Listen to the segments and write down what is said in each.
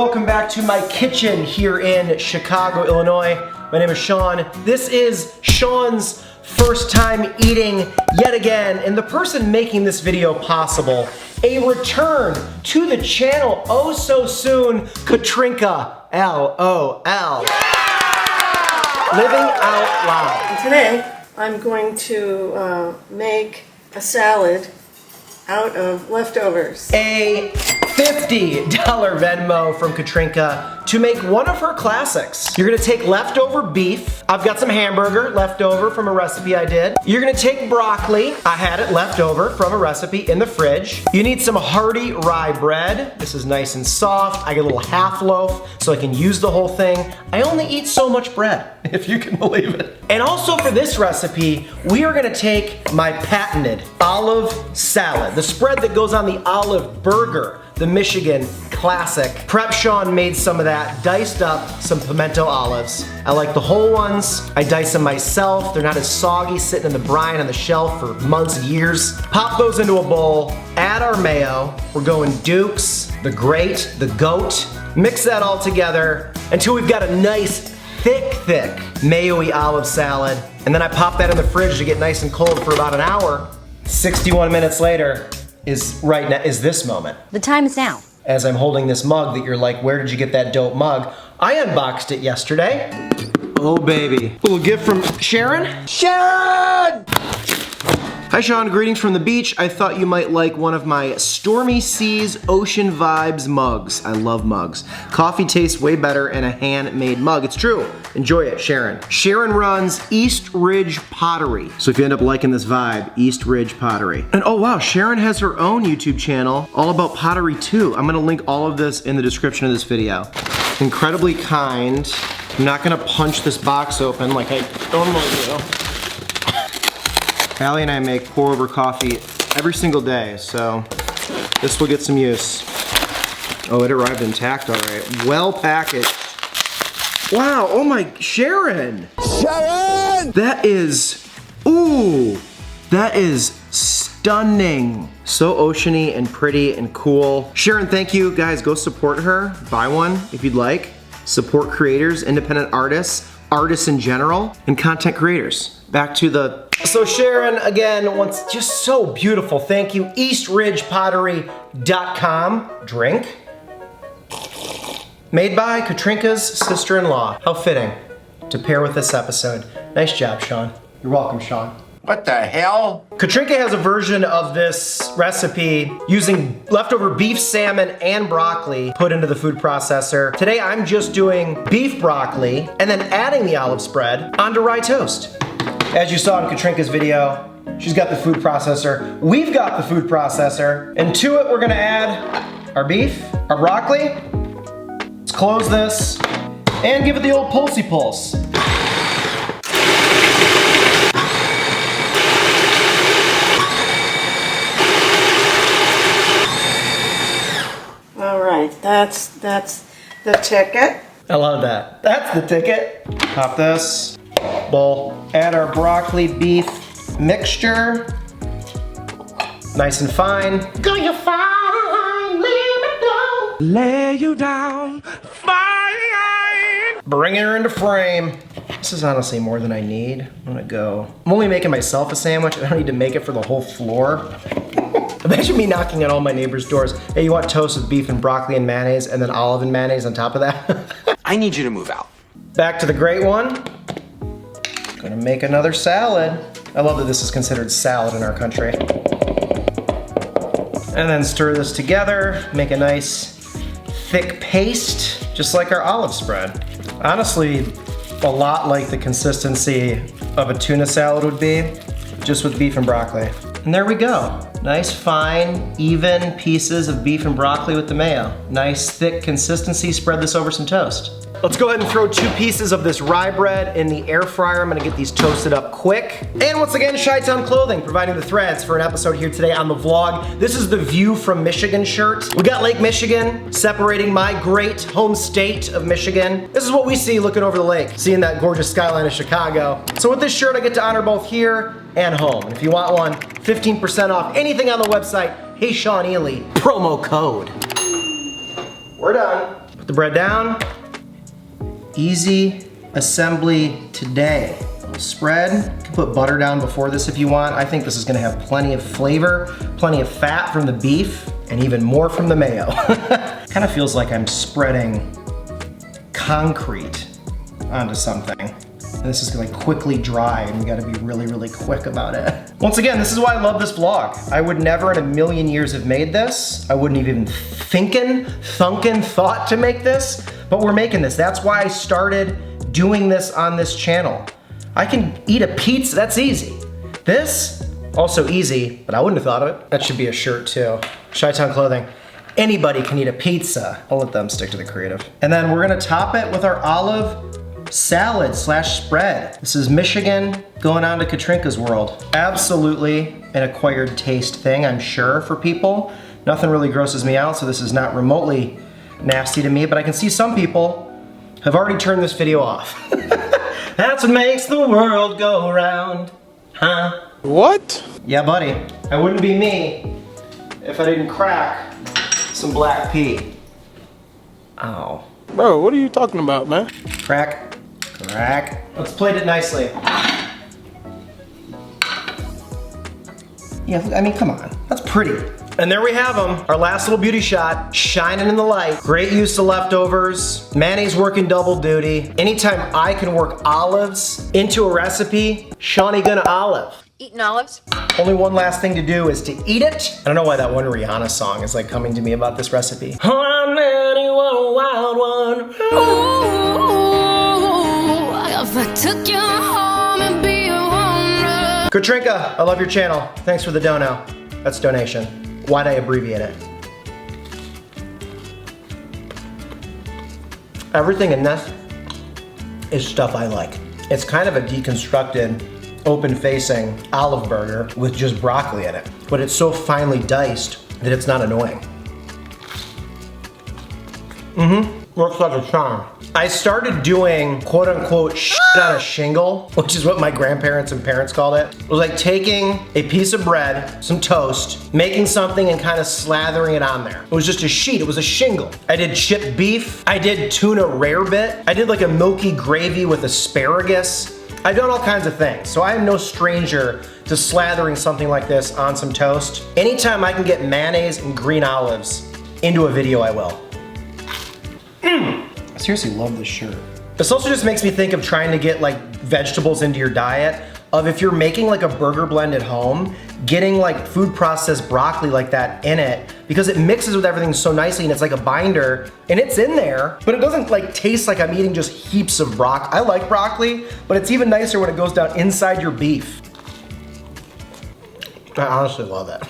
welcome back to my kitchen here in Chicago, Illinois. My name is Sean. This is Sean's first time eating yet again, and the person making this video possible, a return to the channel oh so soon, Katrinka, L-O-L. Yeah! Living out loud. And today, I'm going to make a salad out of leftovers. A $50 Venmo from Katrinka to make one of her classics. You're gonna take leftover beef. I've got some hamburger left over from a recipe I did. You're gonna take broccoli. I had it left over from a recipe in the fridge. You need some hearty rye bread. This is nice and soft. I get a little half loaf so I can use the whole thing. I only eat so much bread, if you can believe it. And also for this recipe, we are gonna take my patented olive salad, the spread that goes on the olive burger, the Michigan classic. Prep Sean made some of that, diced up some pimento olives. I like the whole ones. I dice them myself. They're not as soggy sitting in the brine on the shelf for months and years. Pop those into a bowl, add our mayo. We're going Duke's, the Great, the Goat. Mix that all together until we've got a nice, thick, mayo-y olive salad. And then I pop that in the fridge to get nice and cold for about an hour. 61 minutes later is this moment. The time is now. As I'm holding this mug that you're like, where did you get that dope mug? I unboxed it yesterday. Oh baby. Little gift from Sharon. Sharon! Hi Sean, greetings from the beach. I thought you might like one of my Stormy Seas Ocean Vibes mugs. I love mugs. Coffee tastes way better in a handmade mug. It's true. Enjoy it, Sharon. Sharon runs East Ridge Pottery. So if you end up liking this vibe, East Ridge Pottery. And oh wow, Sharon has her own YouTube channel all about pottery too. I'm gonna link all of this in the description of this video. Incredibly kind. I'm not gonna punch this box open like I normally do. Allie and I make pour over coffee every single day, so this will get some use. Oh, it arrived intact, all right. Well packaged. Wow, oh my, Sharon! Sharon! That is, ooh, that is stunning. So oceany and pretty and cool. Sharon, thank you. Guys, go support her. Buy one if you'd like. Support creators, independent artists, artists in general, and content creators. Back to the... So Sharon, again, once just so beautiful. Thank you. EastRidgePottery.com. Drink. Made by Katrinka's sister-in-law. How fitting to pair with this episode. Nice job, Sean. You're welcome, Sean. What the hell? Katrinka has a version of this recipe using leftover beef, salmon, and broccoli put into the food processor. Today I'm just doing beef broccoli and then adding the olive spread onto rye toast. As you saw in Katrinka's video, she's got the food processor. We've got the food processor. And to it, we're gonna add our beef, our broccoli. Let's close this and give it the old pulsey pulse. All right, that's the ticket. I love that. That's the ticket. Pop this bowl. Add our broccoli beef mixture. Nice and fine. Go you fine, leave me go. Lay you down, fine. Bring her into frame. This is honestly more than I need. I'm gonna go. I'm only making myself a sandwich. I don't need to make it for the whole floor. Imagine me knocking on all my neighbors' doors. Hey, you want toast with beef and broccoli and mayonnaise and then olive and mayonnaise on top of that? I need you to move out. Back to the great one. Gonna make another salad. I love that this is considered salad in our country. And then stir this together, make a nice thick paste, just like our olive spread. Honestly, a lot like the consistency of a tuna salad would be, just with beef and broccoli. And there we go. Nice, fine, even pieces of beef and broccoli with the mayo. Nice, thick consistency. Spread this over some toast. Let's go ahead and throw 2 pieces of this rye bread in the air fryer. I'm gonna get these toasted up quick. And once again, Chi-Town Clothing, providing the threads for an episode here today on the vlog. This is the View from Michigan shirt. We got Lake Michigan separating my great home state of Michigan. This is what we see looking over the lake, seeing that gorgeous skyline of Chicago. So with this shirt, I get to honor both here and home. And if you want one, 15% off anything on the website, HeySeanEly, promo code. We're done. Put the bread down. Easy assembly today. Spread. You can put butter down before this if you want. I think this is gonna have plenty of flavor, plenty of fat from the beef, and even more from the mayo. Kind of feels like I'm spreading concrete onto something. And this is gonna quickly dry and you gotta be really, really quick about it. Once again, this is why I love this vlog. I would never in a million years have made this. I wouldn't have even thought to make this, but we're making this. That's why I started doing this on this channel. I can eat a pizza, that's easy. This, also easy, but I wouldn't have thought of it. That should be a shirt too. Chi-Town Clothing. Anybody can eat a pizza. I'll let them stick to the creative. And then we're gonna top it with our olive salad / spread. This is Michigan going on to Katrinka's world. Absolutely an acquired taste thing, I'm sure, for people. Nothing really grosses me out, so this is not remotely nasty to me, but I can see some people have already turned this video off. That's what makes the world go round, huh? What? Yeah, buddy. That wouldn't be me if I didn't crack some black pea. Ow. Bro, what are you talking about, man? Crack, crack. Let's plate it nicely. Yeah, I mean, come on. That's pretty. And there we have them. Our last little beauty shot, shining in the light. Great use of leftovers. Manny's working double duty. Anytime I can work olives into a recipe, Shawnee gonna olive. Eating olives? Only one last thing to do is to eat it. I don't know why that one Rihanna song is like coming to me about this recipe. I'm Nanny, what a wild one. Ooh, if I took you home and be a wonder. Katrinka, I love your channel. Thanks for the dono. That's donation. Why'd I abbreviate it? Everything in this is stuff I like. It's kind of a deconstructed, open-facing olive burger with just broccoli in it. But it's so finely diced that it's not annoying. Works like a charm. I started doing quote-unquote shit on a shingle, which is what my grandparents and parents called it. It was like taking a piece of bread, some toast, making something and kind of slathering it on there. It was just a sheet, it was a shingle. I did chipped beef, I did tuna rarebit, I did like a milky gravy with asparagus. I've done all kinds of things, so I am no stranger to slathering something like this on some toast. Anytime I can get mayonnaise and green olives into a video, I will. I seriously love this shirt. This also just makes me think of trying to get like vegetables into your diet, of if you're making like a burger blend at home, getting like food processed broccoli like that in it, because it mixes with everything so nicely and it's like a binder and it's in there, but it doesn't like taste like I'm eating just heaps of broccoli. I like broccoli, but it's even nicer when it goes down inside your beef. I honestly love that.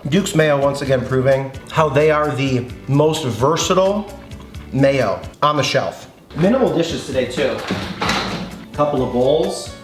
Duke's Mayo once again proving how they are the most versatile mayo on the shelf. Minimal dishes today too. Couple of bowls,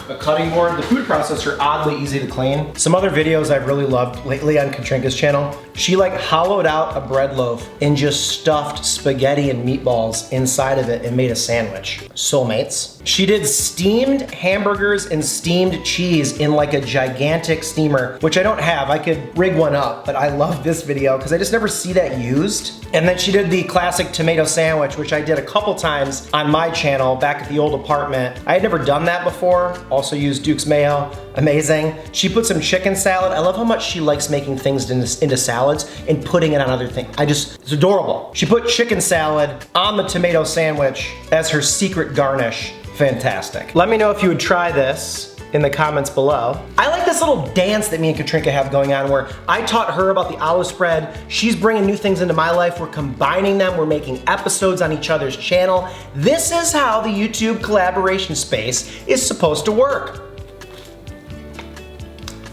a cutting board. The food processor, oddly easy to clean. Some other videos I've really loved lately on Katrinka's channel, she like hollowed out a bread loaf and just stuffed spaghetti and meatballs inside of it and made a sandwich. Soulmates. She did steamed hamburgers and steamed cheese in like a gigantic steamer, which I don't have. I could rig one up, but I love this video because I just never see that used. And then she did the classic tomato sandwich, which I did a couple times on my channel back at the old apartment. I had never done that before. Also used Duke's Mayo, amazing. She put some chicken salad. I love how much she likes making things into salads and putting it on other things. It's adorable. She put chicken salad on the tomato sandwich as her secret garnish. Fantastic. Let me know if you would try this in the comments below. I like this little dance that me and Katrinka have going on where I taught her about the olive spread. She's bringing new things into my life. We're combining them. We're making episodes on each other's channel. This is how the YouTube collaboration space is supposed to work.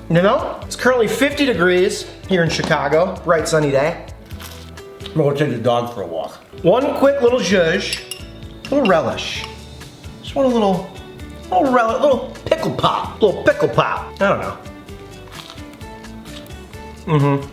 You know, it's currently 50 degrees here in Chicago. Bright sunny day. I'm gonna take the dog for a walk. One quick little zhuzh, little relish. Just want a little pickle pop, I don't know.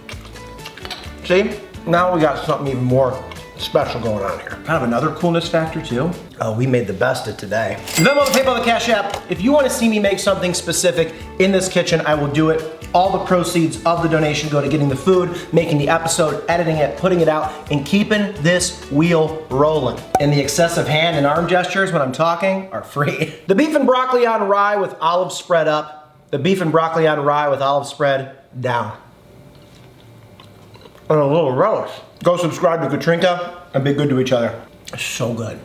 See, now we got something even more special going on here. Kind of another coolness factor too Oh, we made the best of today. Venmo, the PayPal, the Cash App. If you want to see me make something specific in this kitchen, I will do it. All the proceeds of the donation go to getting the food, making the episode, editing it, putting it out, and keeping this wheel rolling. And the excessive hand and arm gestures when I'm talking are free. The beef and broccoli on rye with olive spread up. The beef and broccoli on rye with olive spread down. And a little relish. Go subscribe to Katrinka and be good to each other. It's so good.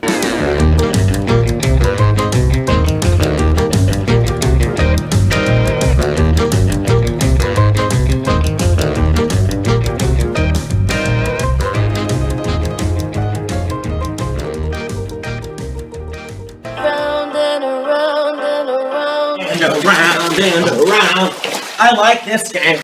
Round and around and around. And around and around. I like this game.